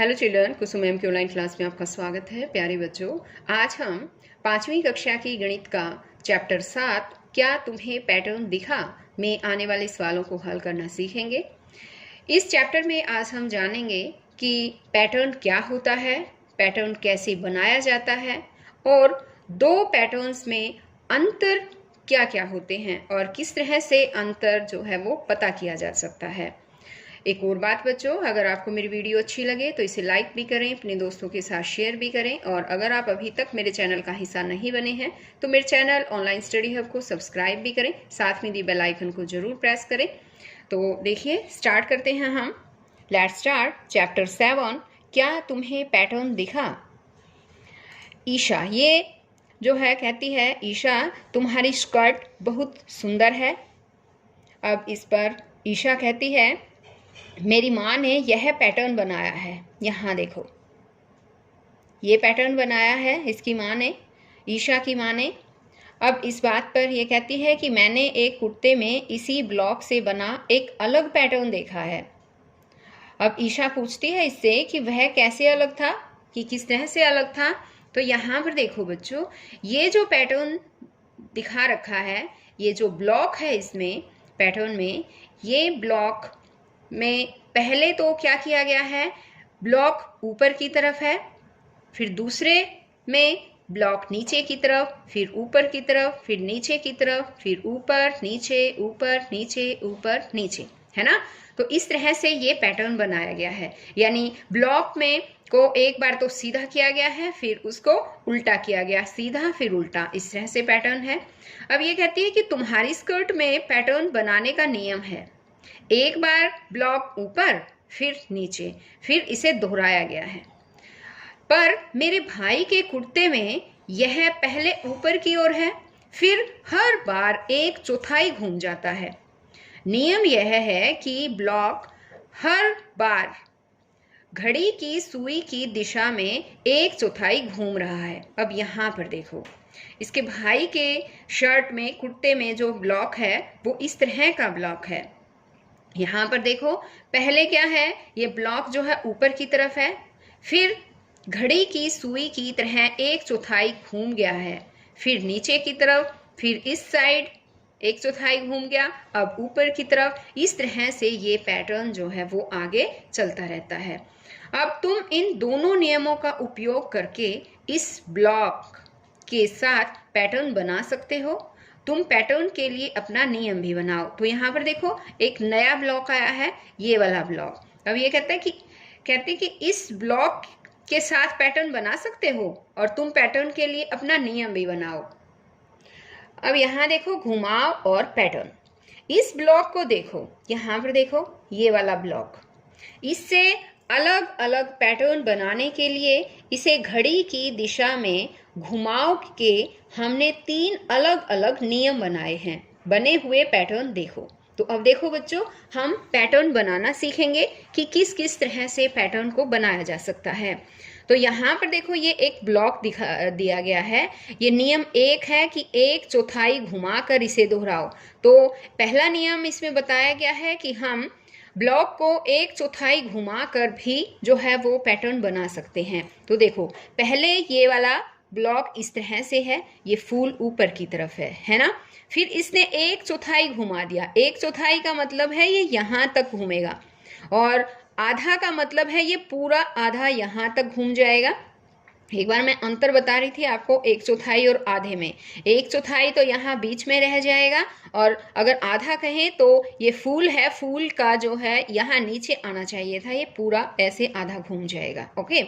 Hello children, कुसुम ma'am की online class में आपका स्वागत है। प्यारे बच्चों, आज हम 5वीं कक्षा की गणित का चैप्टर 7 क्या तुम्हें पैटर्न दिखा में आने वाले सवालों को हल करना सीखेंगे। इस चैप्टर में आज हम जानेंगे कि पैटर्न क्या होता है, पैटर्न कैसे बनाया जाता है और दो पैटर्न्स में अंतर क्या क्या होते हैं और किस तरह से अंतर जो है वो पता किया जा सकता है। एक और बात बच्चों, अगर आपको मेरी वीडियो अच्छी लगे तो इसे लाइक भी करें, अपने दोस्तों के साथ शेयर भी करें और अगर आप अभी तक मेरे चैनल का हिस्सा नहीं बने हैं तो मेरे चैनल ऑनलाइन स्टडी हब को सब्सक्राइब भी करें, साथ में दी बेल आइकन को जरूर प्रेस करें। तो देखिए, स्टार्ट करते हैं हम। लेट्स स्टार्ट चैप्टर 7 क्या तुम्हें पैटर्न दिखा। ईशा ये जो है कहती है, ईशा तुम्हारी स्कर्ट बहुत सुंदर है। अब इस पर ईशा कहती है, मेरी माँ ने यह पैटर्न बनाया है, यहाँ देखो ये पैटर्न बनाया है इसकी माँ ने, ईशा की माँ ने। अब इस बात पर ये कहती है कि मैंने एक कुर्ते में इसी ब्लॉक से बना एक अलग पैटर्न देखा है। अब ईशा पूछती है इससे कि वह कैसे अलग था, कि किस तरह से अलग था। तो यहाँ पर देखो बच्चों, ये जो पैटर्न दिखा रखा है, ये जो ब्लॉक है इसमें पैटर्न में, ये ब्लॉक में पहले तो क्या किया गया है, ब्लॉक ऊपर की तरफ है, फिर दूसरे में ब्लॉक नीचे की तरफ, फिर ऊपर की तरफ, फिर नीचे की तरफ, फिर ऊपर नीचे ऊपर नीचे ऊपर नीचे, है ना। तो इस तरह से ये पैटर्न बनाया गया है, यानी ब्लॉक में को एक बार तो सीधा किया गया है, फिर उसको उल्टा किया गया, सीधा फिर उल्टा, इस तरह से पैटर्न है। अब ये कहती है कि तुम्हारी स्कर्ट में पैटर्न बनाने का नियम है, एक बार ब्लॉक ऊपर फिर नीचे, फिर इसे दोहराया गया है। पर मेरे भाई के कुर्ते में यह पहले ऊपर की ओर है, फिर हर बार एक चौथाई घूम जाता है। नियम यह है कि ब्लॉक हर बार घड़ी की सुई की दिशा में एक चौथाई घूम रहा है। अब यहाँ पर देखो, इसके भाई के शर्ट में, कुर्ते में जो ब्लॉक है वो इस तरह का ब्लॉक है। यहाँ पर देखो, पहले क्या है, ये ब्लॉक जो है ऊपर की तरफ है, फिर घड़ी की सुई की तरह एक चौथाई घूम गया है, फिर नीचे की तरफ, फिर इस साइड एक चौथाई घूम गया, अब ऊपर की तरफ। इस तरह से ये पैटर्न जो है वो आगे चलता रहता है। अब तुम इन दोनों नियमों का उपयोग करके इस ब्लॉक के साथ पैटर्न बना सकते हो। तुम पैटर्न के लिए अपना नियम भी बनाओ। तो यहाँ पर देखो, एक नया ब्लॉक आया है, ये वाला ब्लॉक। अब ये कहते कि इस ब्लॉक के साथ पैटर्न बना सकते हो और तुम पैटर्न के लिए अपना नियम भी बनाओ। अब यहाँ देखो, घुमाव और पैटर्न। इस ब्लॉक को देखो, यहाँ पर देखो ये वाला ब्लॉक, इससे अलग अलग पैटर्न बनाने के लिए इसे घड़ी की दिशा में घुमाव के हमने 3 अलग अलग नियम बनाए हैं। बने हुए पैटर्न देखो। तो अब देखो बच्चों, हम पैटर्न बनाना सीखेंगे कि किस किस तरह से पैटर्न को बनाया जा सकता है। तो यहाँ पर देखो, ये एक ब्लॉक दिया गया है। ये नियम 1 है कि एक चौथाई घुमाकर इसे दोहराओ। तो पहला नियम इसमें बताया गया है कि हम ब्लॉक को एक चौथाई घुमाकर भी जो है वो पैटर्न बना सकते हैं। तो देखो, पहले ये वाला ब्लॉक इस तरह से है, ये फूल ऊपर की तरफ है ना। फिर इसने एक चौथाई घुमा दिया, एक चौथाई का मतलब है ये यहाँ तक घूमेगा, और आधा का मतलब है ये पूरा आधा यहाँ तक घूम जाएगा। एक बार मैं अंतर बता रही थी आपको, एक चौथाई और आधे में। एक चौथाई तो यहाँ बीच में रह जाएगा, और अगर आधा कहें तो ये फूल है, फूल का जो है यहाँ नीचे आना चाहिए था, ये पूरा ऐसे आधा घूम जाएगा। ओके,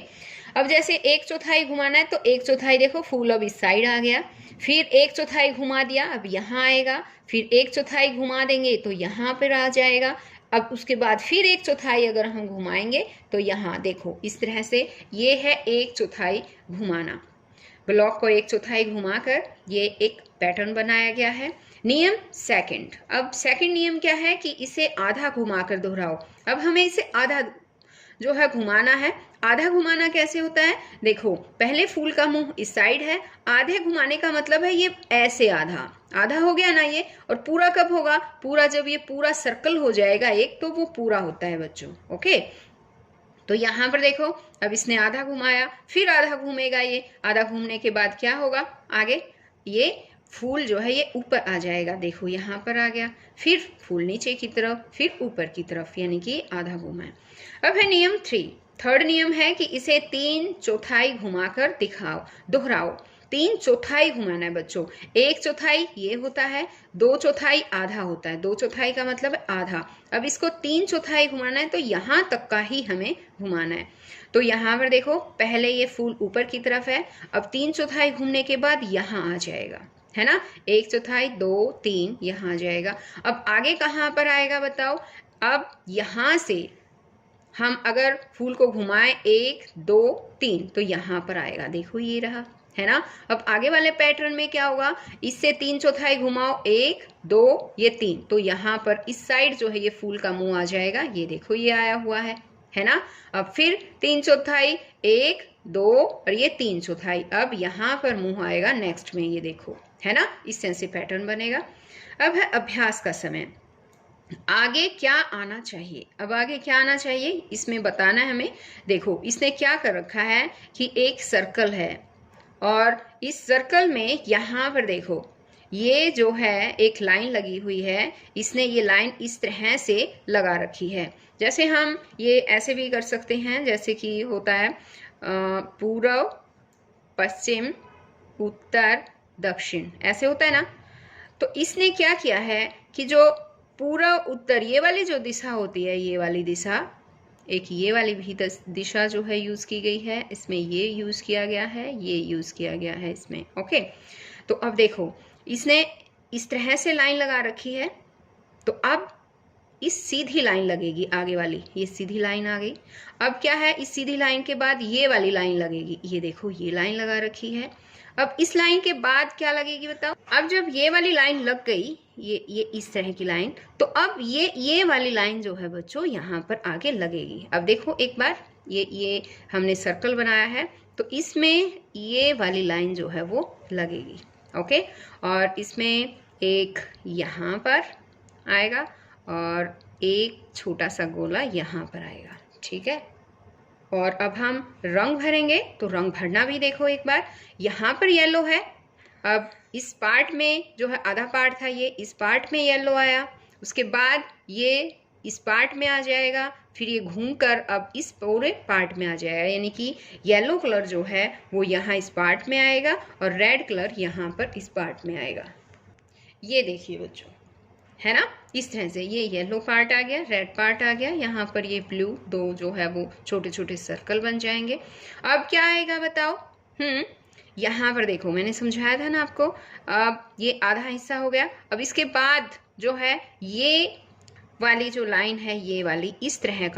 अब जैसे एक चौथाई घुमाना है तो एक चौथाई देखो, फूल अब इस साइड आ गया, फिर एक चौथाई घुमा दिया, अब यहाँ आएगा, फिर एक चौथाई घुमा देंगे तो यहाँ पर आ जाएगा। अब उसके बाद फिर एक चौथाई अगर हम घुमाएंगे तो यहाँ देखो, इस तरह से ये है एक चौथाई घुमाना। ब्लॉक को एक चौथाई घुमाकर ये एक पैटर्न बनाया गया है। नियम 2। अब सेकंड नियम क्या है कि इसे आधा घुमाकर दोहराओ। अब हमें इसे आधा जो है घुमाना है। आधा घुमाना कैसे होता है, देखो पहले फूल का मुंह इस साइड है, आधे घुमाने का मतलब है ये ऐसे आधा आधा हो गया ना ये, और पूरा कब होगा, पूरा जब ये पूरा सर्कल हो जाएगा एक, तो वो पूरा होता है बच्चों। ओके, तो यहाँ पर देखो, अब इसने आधा घुमाया, फिर आधा घूमेगा, ये आधा घूमने के बाद क्या होगा आगे, ये फूल जो है ये ऊपर आ जाएगा। देखो यहाँ पर आ गया, फिर फूल नीचे की तरफ, फिर ऊपर की तरफ, यानी कि आधा घुमा है। अब है नियम 3, थर्ड नियम है कि इसे 3/4 घुमाकर दिखाओ, दोहराओ। 3/4 घुमाना है बच्चों। 1/4 ये होता है, 2/4 आधा होता है, 2/4 का मतलब है आधा। अब इसको 3/4 घुमाना है, तो यहाँ तक का ही हमें घुमाना है। तो यहाँ पर देखो, पहले ये फूल ऊपर की तरफ है, अब 3/4 घूमने के बाद यहाँ आ जाएगा, है ना। 1/4, 2, 3 यहाँ आ जाएगा। अब आगे कहाँ पर आएगा बताओ। अब यहाँ से हम अगर फूल को घुमाएं 1, 2, 3 तो यहाँ पर आएगा, देखो ये रहा, है ना। अब आगे वाले पैटर्न में क्या होगा, इससे 3/4 घुमाओ, 1, 2, ये 3, तो यहाँ पर इस साइड जो है ये फूल का मुंह आ जाएगा, ये देखो ये आया हुआ है ना। अब फिर 3/4, 1, 2 और ये 3/4, अब यहाँ पर मुंह आएगा नेक्स्ट में, ये देखो, है ना। इस तरह से पैटर्न बनेगा। अब है अभ्यास का समय। आगे क्या आना चाहिए, अब आगे क्या आना चाहिए इसमें बताना है हमें। देखो इसने क्या कर रखा है कि एक सर्कल है, और इस सर्कल में यहाँ पर देखो ये जो है एक लाइन लगी हुई है, इसने ये लाइन इस तरह से लगा रखी है। जैसे हम ये ऐसे भी कर सकते हैं, जैसे कि होता है पूर्व, पश्चिम, उत्तर, दक्षिण, ऐसे होता है ना। तो इसने क्या किया है कि जो पूर्व उत्तर ये वाली जो दिशा होती है, ये वाली दिशा, एक ये वाली भी दिशा जो है यूज की गई है, इसमें ये यूज किया गया है, ये यूज किया गया है इसमें। ओके, तो अब देखो इसने इस तरह से लाइन लगा रखी है, तो अब इस सीधी लाइन लगेगी आगे वाली, ये सीधी लाइन आ गई। अब क्या है, इस सीधी लाइन के बाद ये वाली लाइन लगेगी, ये देखो ये लाइन लगा रखी है। अब इस लाइन के बाद क्या लगेगी बताओ। अब जब ये वाली लाइन लग गई, ये इस तरह की लाइन, तो अब ये वाली लाइन जो है बच्चों यहाँ पर आगे लगेगी। अब देखो एक बार, ये हमने सर्कल बनाया है, तो इसमें ये वाली लाइन जो है वो लगेगी। ओके, और इसमें एक यहाँ पर आएगा और एक छोटा सा गोला यहाँ पर आएगा, ठीक है। और अब हम रंग भरेंगे, तो रंग भरना भी देखो एक बार। यहाँ पर येलो है, अब इस पार्ट में जो है आधा पार्ट था, ये इस पार्ट में येलो आया, उसके बाद ये इस पार्ट में आ जाएगा, फिर ये घूमकर अब इस पूरे पार्ट में आ जाएगा, यानी कि येलो कलर जो है वो यहाँ इस पार्ट में आएगा और रेड कलर यहाँ पर इस पार्ट में आएगा। ये देखिए बच्चों, है ना, इस तरह से ये येलो पार्ट आ गया, रेड पार्ट आ गया, यहाँ पर ये ब्लू, दो जो है वो छोटे छोटे सर्कल बन जाएंगे। अब क्या आएगा बताओ। यहाँ पर देखो मैंने समझाया था ना आपको। अब ये आधा हिस्सा हो गया, अब इसके बाद जो है ये वाली जो लाइन है, ये वाली इस तरह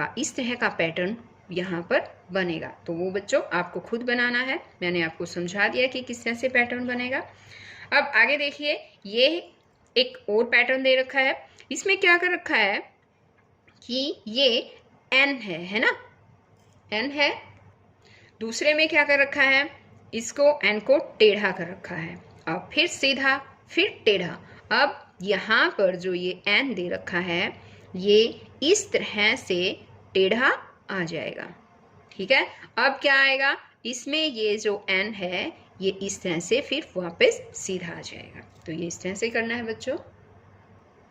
का पैटर्न यहाँ पर बनेगा। तो वो बच्चों आपको खुद बनाना है, मैंने आपको समझा दिया कि किस तरह से पैटर्न बनेगा। अब आगे देखिए, ये एक और पैटर्न दे रखा है, इसमें क्या कर रखा है कि ये एन है ना, एन है। दूसरे में क्या कर रखा है, इसको एन को टेढ़ा कर रखा है, अब फिर सीधा, फिर टेढ़ा। अब यहाँ पर जो ये एन दे रखा है, ये इस तरह से टेढ़ा आ जाएगा, ठीक है। अब क्या आएगा, इसमें ये जो एन है ये इस तरह से फिर वापस सीधा आ जाएगा। तो ये इस तरह से करना है बच्चों।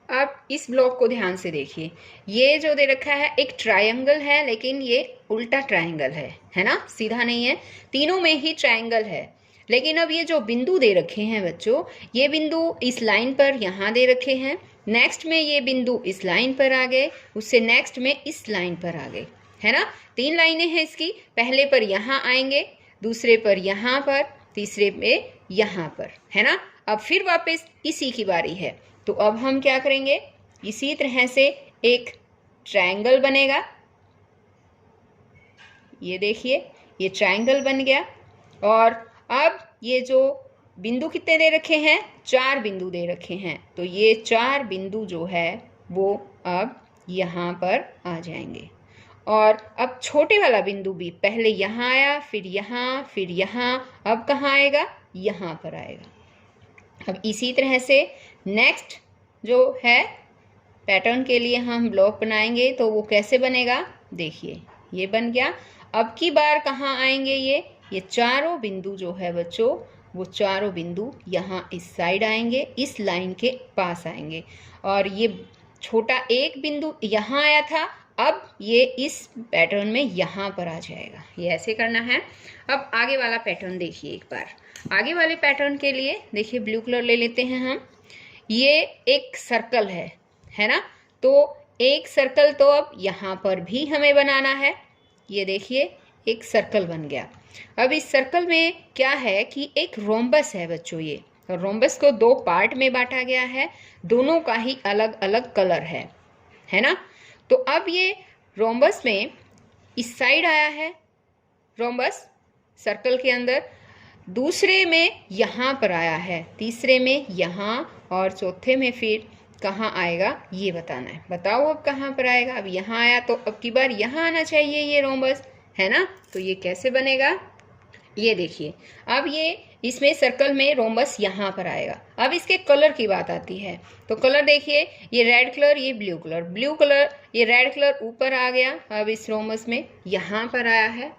अब इस ब्लॉक को ध्यान से देखिए, ये जो दे रखा है एक ट्रायंगल है, लेकिन ये उल्टा ट्रायंगल है ना, सीधा नहीं है, तीनों में ही ट्रायंगल है। लेकिन अब ये जो बिंदु दे रखे हैं बच्चों, ये बिंदु इस लाइन पर यहाँ दे रखे हैं, नेक्स्ट में ये बिंदु इस लाइन पर आ गए, उससे नेक्स्ट में इस लाइन पर आ गए, है ना। 3 लाइनें हैं इसकी, पहले पर यहाँ आएंगे, दूसरे पर यहाँ पर, तीसरे पे यहाँ पर, है ना। अब फिर वापस इसी की बारी है, तो अब हम क्या करेंगे, इसी तरह से एक ट्रायंगल बनेगा। ये देखिए ये ट्रायंगल बन गया, और अब ये जो बिंदु कितने दे रखे हैं, 4 बिंदु दे रखे हैं, तो ये 4 बिंदु जो है वो अब यहाँ पर आ जाएंगे। और अब छोटे वाला बिंदु भी पहले यहाँ आया, फिर यहाँ, फिर यहाँ, अब कहाँ आएगा, यहाँ पर आएगा। अब इसी तरह से नेक्स्ट जो है पैटर्न के लिए हम ब्लॉक बनाएंगे, तो वो कैसे बनेगा देखिए, ये बन गया। अब की बार कहाँ आएंगे ये चारों बिंदु जो है बच्चों, वो चारों बिंदु यहाँ इस साइड आएंगे, इस लाइन के पास आएंगे। और ये छोटा एक बिंदु यहाँ आया था, अब ये इस पैटर्न में यहाँ पर आ जाएगा। ये ऐसे करना है। अब आगे वाला पैटर्न देखिए एक बार। आगे वाले पैटर्न के लिए देखिए ब्लू कलर ले लेते हैं हम। ये एक सर्कल है ना। तो एक सर्कल तो अब यहाँ पर भी हमें बनाना है। ये देखिए एक सर्कल बन गया। अब इस सर्कल में क्या है कि एक रोम्बस है बच्चों। ये रोम्बस को दो पार्ट में बांटा गया है, दोनों का ही अलग अलग कलर है ना। तो अब ये रोम्बस में इस साइड आया है रोम्बस सर्कल के अंदर, दूसरे में यहाँ पर आया है, तीसरे में यहाँ, और चौथे में फिर कहाँ आएगा ये बताना है। बताओ अब कहाँ पर आएगा। अब यहाँ आया तो अब की बार यहाँ आना चाहिए ये रोम्बस, है ना। तो ये कैसे बनेगा, ये देखिए। अब ये इसमें सर्कल में रोम्बस यहाँ पर आएगा। अब इसके कलर की बात आती है, तो कलर देखिए, ये रेड कलर, ये ब्लू कलर, ब्लू कलर, ये रेड कलर ऊपर आ गया। अब इस रोम्बस में यहाँ पर आया है।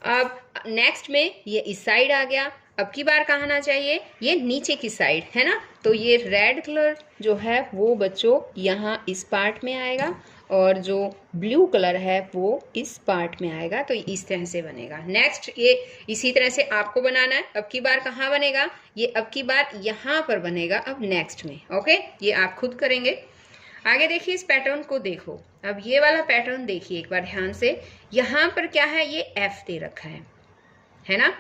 अब नेक्स्ट में ये इस साइड आ गया। अब की बार कहाँ आना चाहिए, ये नीचे की साइड, है ना। तो ये रेड कलर जो है वो बच्चों यहाँ इस पार्ट में आएगा, और जो ब्लू कलर है वो इस पार्ट में आएगा। तो इस तरह से बनेगा। नेक्स्ट ये इसी तरह से आपको बनाना है। अब की बार कहाँ बनेगा, ये अब की बार यहाँ पर बनेगा अब नेक्स्ट में। ओके, ये आप खुद करेंगे। आगे देखिए, इस पैटर्न को देखो। अब ये वाला पैटर्न देखिए एक बार ध्यान से। यहाँ पर क्या है, ये एफ दे रखा है ना।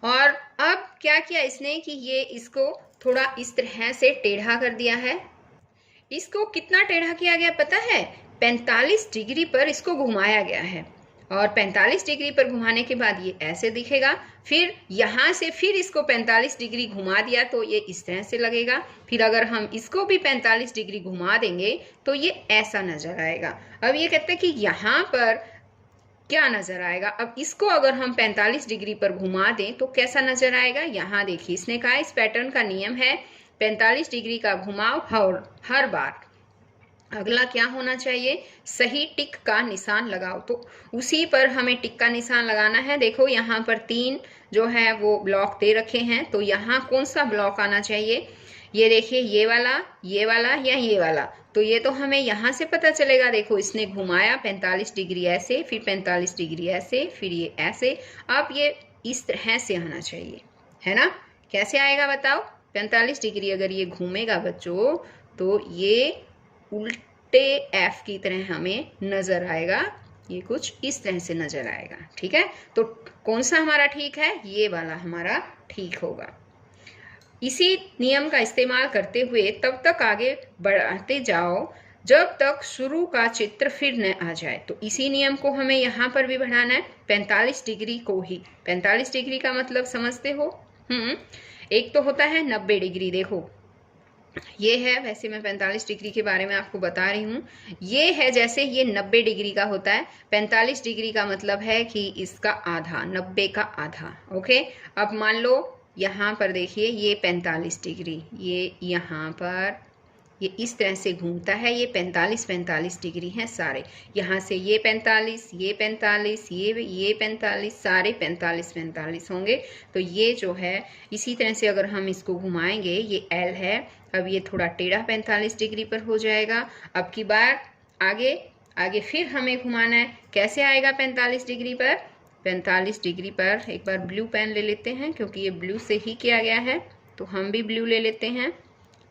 और अब क्या किया इसने कि ये इसको थोड़ा इस तरह से टेढ़ा कर दिया है। इसको कितना टेढ़ा किया गया पता है, 45 डिग्री पर इसको घुमाया गया है। और 45 डिग्री पर घुमाने के बाद ये ऐसे दिखेगा। फिर यहाँ से फिर इसको 45 डिग्री घुमा दिया तो ये इस तरह से लगेगा। फिर अगर हम इसको भी 45 डिग्री घुमा देंगे तो ये ऐसा नजर आएगा। अब ये कहते हैं कि यहाँ पर क्या नजर आएगा। अब इसको अगर हम 45 डिग्री पर घुमा दें तो कैसा नजर आएगा। यहाँ देखिए, इसने कहा इस पैटर्न का नियम है 45 डिग्री का घुमाव हर बार। अगला क्या होना चाहिए, सही टिक का निशान लगाओ। तो उसी पर हमें टिक का निशान लगाना है। देखो यहाँ पर 3 जो है वो ब्लॉक दे रखे हैं, तो यहाँ कौन सा ब्लॉक आना चाहिए, ये देखिए, ये वाला या ये वाला। तो ये तो हमें यहाँ से पता चलेगा। देखो इसने घुमाया 45 डिग्री ऐसे, फिर 45 डिग्री ऐसे, फिर ये ऐसे। अब ये इस तरह से आना चाहिए, है ना। कैसे आएगा बताओ, 45 डिग्री अगर ये घूमेगा बच्चों तो ये उल्टे एफ की तरह हमें नजर आएगा। ये कुछ इस तरह से नजर आएगा, ठीक है। तो कौन सा हमारा ठीक है, ये वाला हमारा ठीक होगा। इसी नियम का इस्तेमाल करते हुए तब तक आगे बढ़ाते जाओ जब तक शुरू का चित्र फिर न आ जाए। तो इसी नियम को हमें यहाँ पर भी बढ़ाना है, 45 डिग्री को ही। 45 डिग्री का मतलब समझते हो, एक तो होता है 90 डिग्री। देखो ये है, वैसे मैं 45 डिग्री के बारे में आपको बता रही हूँ। ये है जैसे ये 90 डिग्री का होता है। 45 डिग्री का मतलब है कि इसका आधा, 90 का आधा। ओके, अब मान लो यहाँ पर देखिए ये 45 डिग्री, ये यहाँ पर ये इस तरह से घूमता है। ये 45 डिग्री हैं सारे। यहाँ से ये 45, ये 45, ये 45, सारे 45 होंगे। तो ये जो है इसी तरह से अगर हम इसको घुमाएंगे, ये L है। अब ये थोड़ा टेढ़ा 45 डिग्री पर हो जाएगा। अब की बार आगे फिर हमें घुमाना है। कैसे आएगा 45 डिग्री पर, 45 डिग्री पर एक बार ब्लू पेन ले लेते हैं, क्योंकि ये ब्लू से ही किया गया है। तो हम भी ब्लू ले लेते हैं।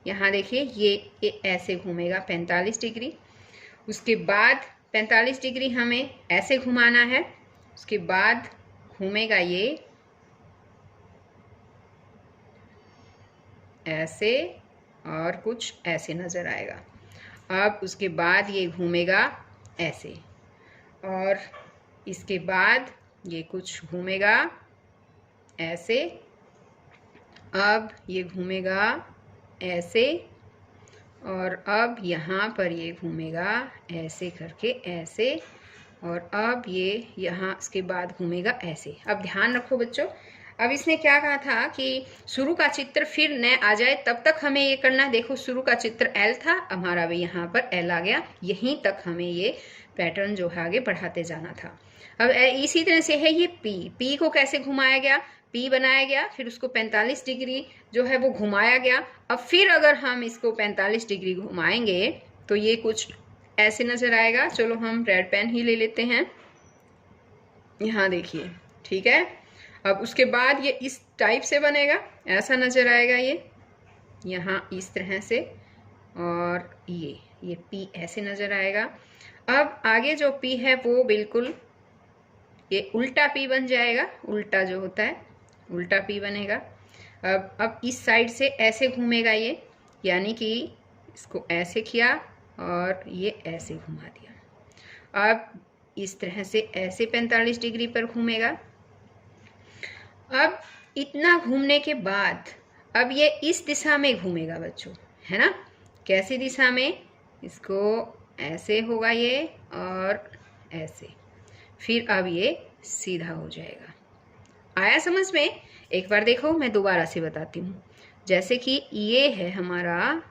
यहाँ देखिए ये ऐसे घूमेगा 45 डिग्री। उसके बाद 45 डिग्री हमें ऐसे घुमाना है। उसके बाद घूमेगा ये ऐसे और कुछ ऐसे नज़र आएगा। अब उसके बाद ये घूमेगा ऐसे, और इसके बाद ये कुछ घूमेगा ऐसे। अब ये घूमेगा ऐसे, और अब यहाँ पर ये घूमेगा ऐसे करके ऐसे, और अब ये यहाँ इसके बाद घूमेगा ऐसे। अब ध्यान रखो बच्चों, अब इसने क्या कहा था कि शुरू का चित्र फिर न आ जाए तब तक हमें ये करना है। देखो शुरू का चित्र L था, हमारा भी यहाँ पर L आ गया, यहीं तक हमें ये पैटर्न जो है आगे बढ़ाते जाना था। अब इसी तरह से है ये P को कैसे घुमाया गया, P बनाया गया, फिर उसको 45 डिग्री जो है वो घुमाया गया। अब फिर अगर हम इसको 45 डिग्री घुमाएंगे तो ये कुछ ऐसे नजर आएगा। चलो हम रेड पेन ही ले लेते हैं, यहाँ देखिए, ठीक है। अब उसके बाद ये इस टाइप से बनेगा, ऐसा नजर आएगा ये यहाँ इस तरह से, और ये P ऐसे नजर आएगा। अब आगे जो P है वो बिल्कुल ये उल्टा P बन जाएगा, उल्टा जो होता है उल्टा P बनेगा। अब इस साइड से ऐसे घूमेगा ये, यानी कि इसको ऐसे किया और ये ऐसे घुमा दिया। अब इस तरह से ऐसे 45 डिग्री पर घूमेगा। अब इतना घूमने के बाद अब ये इस दिशा में घूमेगा बच्चों, है ना। कैसी दिशा में, इसको ऐसे होगा ये और ऐसे, फिर अब ये सीधा हो जाएगा। आया समझ में? एक बार देखो, मैं दोबारा से बताती हूँ। जैसे कि ये है हमारा,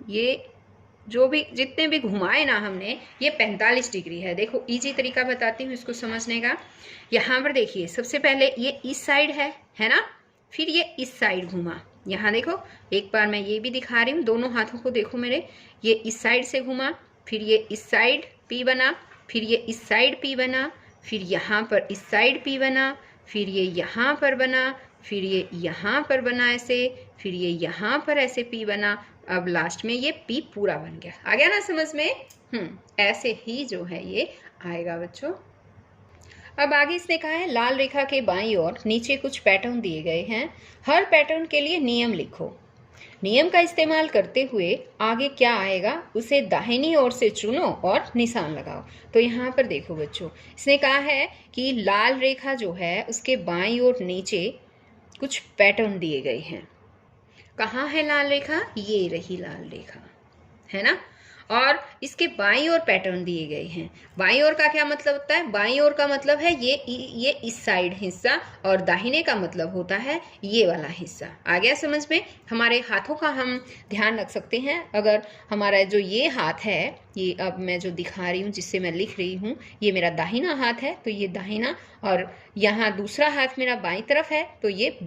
ये जो भी जितने भी घुमाए ना हमने, ये 45 डिग्री है। देखो इजी तरीका बताती हूँ इसको समझने का। यहाँ पर देखिए, सबसे पहले ये इस साइड है ना, फिर ये इस साइड घुमा। यहाँ देखो, एक बार मैं ये भी दिखा रही हूँ, दोनों हाथों को देखो मेरे, ये इस साइड से घुमा, फिर ये इस साइड P बना, फिर ये इस साइड P बना, फिर यहाँ पर इस साइड P बना, फिर ये यहाँ पर बना, फिर ये यहाँ पर बना ऐसे, फिर ये यहाँ पर ऐसे P बना। अब लास्ट में ये P पूरा बन गया। आ गया ना समझ में? ऐसे ही जो है ये आएगा बच्चों। अब आगे इसने कहा है, लाल रेखा के बाईं ओर नीचे कुछ पैटर्न दिए गए हैं, हर पैटर्न के लिए नियम लिखो। नियम का इस्तेमाल करते हुए आगे क्या आएगा उसे दाहिनी ओर से चुनो और निशान लगाओ। तो यहाँ पर देखो बच्चों, इसने कहा है कि लाल रेखा जो है उसके बाईं ओर नीचे कुछ पैटर्न दिए गए हैं। कहाँ है लाल रेखा? ये रही लाल रेखा, है ना। और इसके बाईं ओर पैटर्न दिए गए हैं। बाईं ओर का क्या मतलब होता है? बाईं ओर का मतलब है ये इस साइड हिस्सा, और दाहिने का मतलब होता है ये वाला हिस्सा। आ गया समझ में? हमारे हाथों का हम ध्यान रख सकते हैं। अगर हमारा जो ये हाथ है, ये अब मैं जो दिखा रही हूँ, जिससे मैं लिख रही हूँ, ये मेरा दाहिना हाथ है, तो ये दाहिना, और यहाँ दूसरा हाथ मेरा बाईं तरफ है, तो ये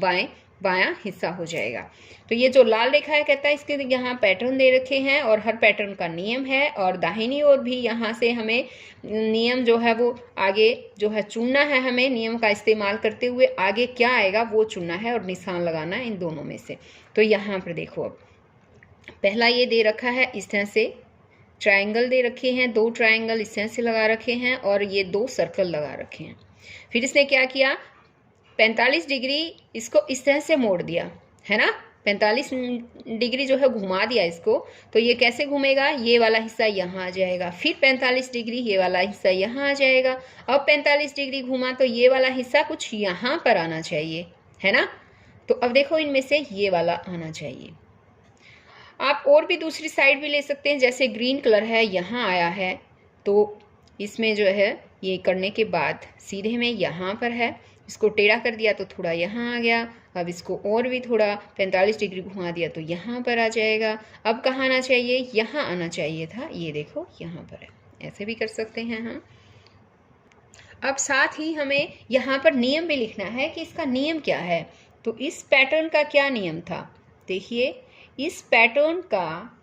बायां हिस्सा हो जाएगा। तो ये जो लाल रेखा है, कहता है इसके यहाँ पैटर्न दे रखे हैं और हर पैटर्न का नियम है, और दाहिनी ओर भी यहाँ से हमें नियम जो है वो आगे जो है चुनना है। हमें नियम का इस्तेमाल करते हुए आगे क्या आएगा वो चुनना है और निशान लगाना है इन दोनों में से। तो यहाँ पर देखो, अब पहला ये दे रखा है इस तरह से, ट्रायंगल दे रखे हैं, 2 ट्रायंगल इस तरह से लगा रखे हैं, और ये 2 सर्कल लगा रखे हैं। फिर इसने क्या किया, 45 डिग्री इसको इस तरह से मोड़ दिया, है ना। 45 डिग्री जो है घुमा दिया इसको। तो ये कैसे घूमेगा, ये वाला हिस्सा यहाँ आ जाएगा, फिर 45 डिग्री ये वाला हिस्सा यहाँ आ जाएगा। अब 45 डिग्री घुमा तो ये वाला हिस्सा कुछ यहाँ पर आना चाहिए, है ना। तो अब देखो, इनमें से ये वाला आना चाहिए। आप और भी दूसरी साइड भी ले सकते हैं, जैसे ग्रीन कलर है यहाँ आया है, तो इसमें जो है ये करने के बाद सीधे में यहाँ पर है, इसको टेढ़ा कर दिया तो थोड़ा यहाँ आ गया। अब इसको और भी थोड़ा 45 डिग्री घुमा दिया तो यहाँ पर आ जाएगा। अब कहाँ आना चाहिए? यहाँ आना चाहिए था, ये देखो यहाँ पर है। ऐसे भी कर सकते हैं हम। अब साथ ही हमें यहाँ पर नियम भी लिखना है कि इसका नियम क्या है। तो इस पैटर्न का क्या नियम था? देखिए, इस पैटर्न का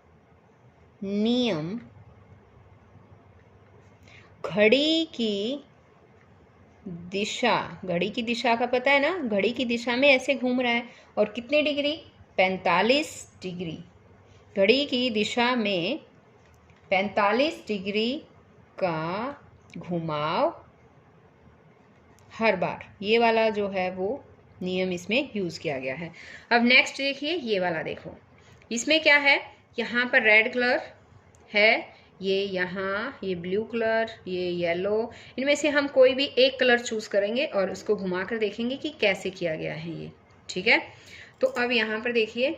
नियम घड़ी की दिशा का पता है ना, घड़ी की दिशा में ऐसे घूम रहा है, और कितने डिग्री? 45 डिग्री। घड़ी की दिशा में 45 डिग्री का घुमाव हर बार, ये वाला जो है वो नियम इसमें यूज किया गया है। अब नेक्स्ट देखिए, ये वाला देखो, इसमें क्या है, यहाँ पर रेड कलर है, ये यहाँ ये ब्लू कलर, ये येलो, इनमें से हम कोई भी एक कलर चूज करेंगे और उसको घुमा कर देखेंगे कि कैसे किया गया है ये, ठीक है। तो अब यहाँ पर देखिए,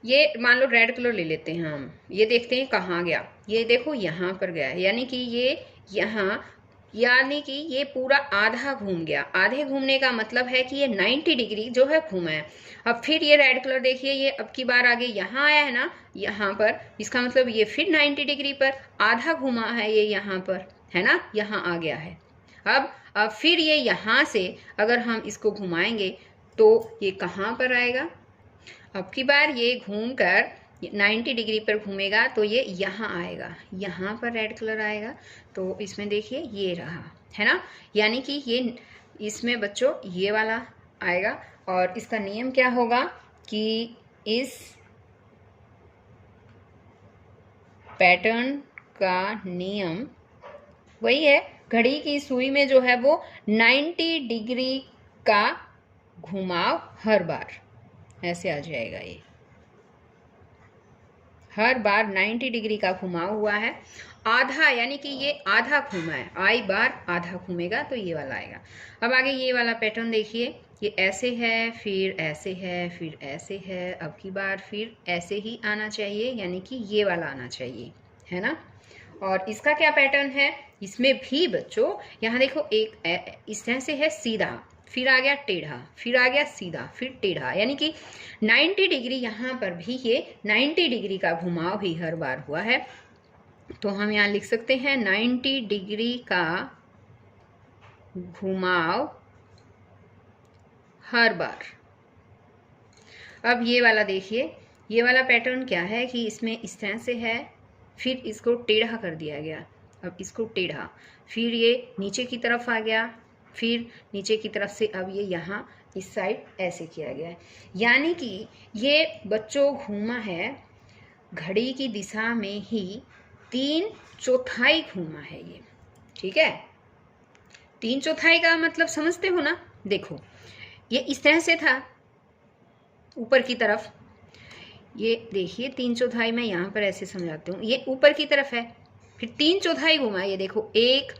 ये मान लो रेड कलर ले लेते हैं हम, ये देखते हैं कहाँ गया, ये देखो यहाँ पर गया है, यानी कि ये यहाँ यानी कि ये पूरा आधा घूम गया। आधे घूमने का मतलब है कि ये 90 डिग्री जो है घूमा है। अब फिर ये रेड कलर देखिए, ये अब की बार आगे यहाँ आया है ना, यहाँ पर, इसका मतलब ये फिर 90 डिग्री पर आधा घुमा है, ये यहाँ पर है ना, यहाँ आ गया है। अब फिर ये यहाँ से अगर हम इसको घुमाएंगे तो ये कहाँ पर आएगा, अब की बार ये घूम कर 90 डिग्री पर घूमेगा तो ये यहाँ आएगा, यहाँ पर रेड कलर आएगा। तो इसमें देखिए ये रहा है ना, यानी कि ये इसमें बच्चों ये वाला आएगा। और इसका नियम क्या होगा कि इस पैटर्न का नियम वही है, घड़ी की सुई में जो है वो 90 डिग्री का घुमाव हर बार ऐसे आ जाएगा। ये हर बार 90 डिग्री का घुमाव हुआ है, आधा यानी कि ये आधा घूमा है, आई बार आधा घूमेगा तो ये वाला आएगा। अब आगे ये वाला पैटर्न देखिए, ये ऐसे है, फिर ऐसे है, फिर ऐसे है, अब की बार फिर ऐसे ही आना चाहिए, यानी कि ये वाला आना चाहिए, है ना। और इसका क्या पैटर्न है, इसमें भी बच्चों यहाँ देखो, एक इस तरह से है सीधा, फिर आ गया टेढ़ा, फिर आ गया सीधा, फिर टेढ़ा, यानी कि 90 डिग्री यहाँ पर भी ये 90 डिग्री का घुमाव ही हर बार हुआ है। तो हम यहाँ लिख सकते हैं 90 डिग्री का घुमाव हर बार। अब ये वाला देखिए, ये वाला पैटर्न क्या है कि इसमें इस तरह से है, फिर इसको टेढ़ा कर दिया गया, अब इसको टेढ़ा, फिर ये नीचे की तरफ आ गया, फिर नीचे की तरफ से अब ये यहाँ इस साइड ऐसे किया गया है, यानी कि ये बच्चों घूमा है घड़ी की दिशा में ही 3/4 घूमा है ये, ठीक है। 3/4 का मतलब समझते हो ना, देखो ये इस तरह से था ऊपर की तरफ, ये देखिए 3/4 मैं यहाँ पर ऐसे समझाती हूँ, ये ऊपर की तरफ है, फिर 3/4 घुमा, ये देखो 1,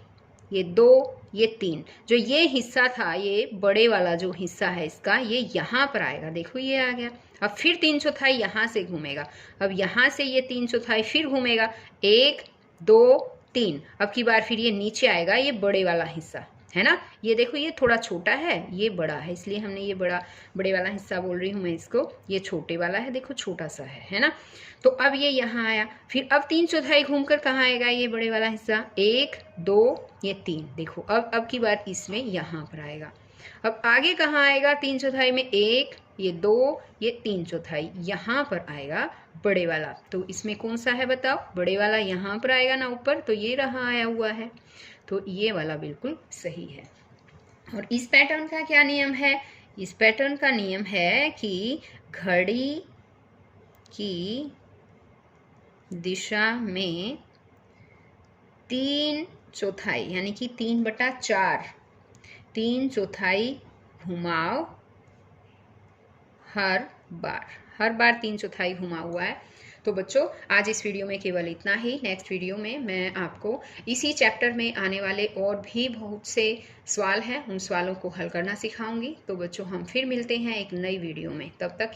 ये 2, ये 3, जो ये हिस्सा था, ये बड़े वाला जो हिस्सा है इसका, ये यहाँ पर आएगा, देखो ये आ गया। अब फिर 3/4 यहाँ से घूमेगा, अब यहाँ से ये 3/4 फिर घूमेगा, 1, 2, 3, अब की बार फिर ये नीचे आएगा, ये बड़े वाला हिस्सा है ना। ये देखो ये थोड़ा छोटा है, ये बड़ा है, इसलिए हमने ये बड़े वाला हिस्सा बोल रही हूँ मैं इसको, ये छोटे वाला है, देखो छोटा सा है ना। तो अब ये यहाँ आया, फिर अब 3/4 घूमकर कहाँ आएगा ये बड़े वाला हिस्सा, 1, 2, ये 3, देखो अब की बार इसमें यहाँ पर आएगा। अब आगे कहाँ आएगा 3/4 में, 1, ये 2, ये 3/4 यहाँ पर आएगा बड़े वाला। तो इसमें कौन सा है बताओ, बड़े वाला यहाँ पर आएगा ना ऊपर, तो ये रहा आया हुआ है, तो ये वाला बिल्कुल सही है। और इस पैटर्न का क्या नियम है, इस पैटर्न का नियम है कि घड़ी की दिशा में 3/4 यानी कि 3/4 3/4 घुमाव हर बार 3/4 घुमा हुआ है। तो बच्चों आज इस वीडियो में केवल इतना ही। नेक्स्ट वीडियो में मैं आपको इसी चैप्टर में आने वाले और भी बहुत से सवाल हैं, उन सवालों को हल करना सिखाऊंगी। तो बच्चों हम फिर मिलते हैं एक नई वीडियो में, तब तक